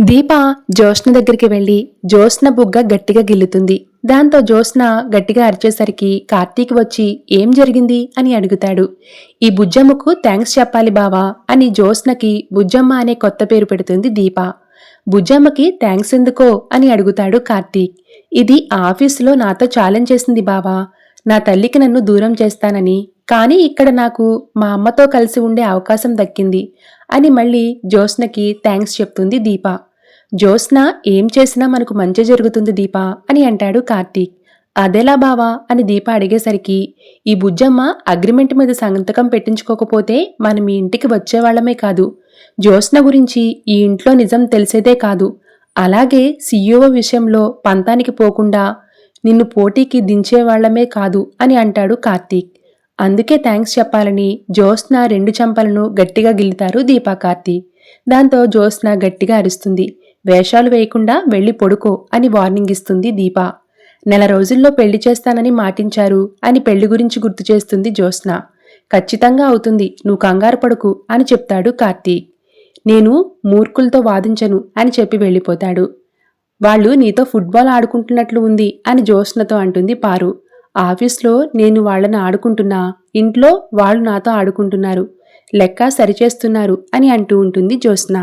దీప జ్యోత్స్న దగ్గరికి వెళ్లి జ్యోత్స్న బుగ్గ గట్టిగా గిల్లుతుంది. దాంతో జ్యోత్స్న గట్టిగా అరిచేసరికి కార్తీక్ వచ్చి ఏం జరిగింది అని అడుగుతాడు. ఈ బుజ్జమ్మకు థ్యాంక్స్ చెప్పాలి బావా అని జ్యోత్స్నకి బుజ్జమ్మ అనే కొత్త పేరు పెడుతుంది దీప. బుజ్జమ్మకి థ్యాంక్స్ ఎందుకో అని అడుగుతాడు కార్తీక్. ఇది ఆఫీసులో నాతో ఛాలెంజ్ చేసింది బావా, నా తల్లికి నన్ను దూరం చేస్తానని. కానీ ఇక్కడ నాకు మా అమ్మతో కలిసి ఉండే అవకాశం దక్కింది అని మళ్ళీ జ్యోత్స్నకి థ్యాంక్స్ చెప్తుంది దీప. జ్యోత్స్న ఏం చేసినా మనకు మంచి జరుగుతుంది దీపా అని అంటాడు కార్తీక్. అదెలా బావా అని దీప అడిగేసరికి, ఈ బుజ్జమ్మ అగ్రిమెంట్ మీద సంతకం పెట్టించుకోకపోతే మనం ఈ ఇంటికి వచ్చేవాళ్లమే కాదు, జ్యోత్స్న గురించి ఈ ఇంట్లో నిజం తెలిసేదే కాదు, అలాగే సీఈఓ విషయంలో పంతానికి పోకుండా నిన్ను పోటీకి దించేవాళ్లమే కాదు అని అంటాడు కార్తీక్. అందుకే థ్యాంక్స్ చెప్పాలని జ్యోత్స్న 2 చెంపలను గట్టిగా గిల్లుతారు దీపా కార్తీక్. దాంతో జ్యోత్స్న గట్టిగా అరుస్తుంది. వేషాలు వేయకుండా వెళ్లి పడుకో అని వార్నింగ్ ఇస్తుంది దీప. నెల రోజుల్లో పెళ్లి చేస్తానని మాటించారు అని పెళ్లి గురించి గుర్తు చేస్తుంది జ్యోత్స్న. ఖచ్చితంగా అవుతుంది, నువ్వు కంగారు పడుకు అని చెప్తాడు కార్తీక్. నేను మూర్ఖులతో వాదించను అని చెప్పి వెళ్ళిపోతాడు. వాళ్ళు నీతో ఫుట్బాల్ ఆడుకుంటున్నట్లు ఉంది అని జ్యోత్స్నతో అంటుంది పారు. ఆఫీస్లో నేను వాళ్ళని ఆడుకుంటున్నా, ఇంట్లో వాళ్ళు నాతో ఆడుకుంటున్నారు, లెక్క సరిచేస్తున్నారు అని అంటూ ఉంటుంది జ్యోత్స్న.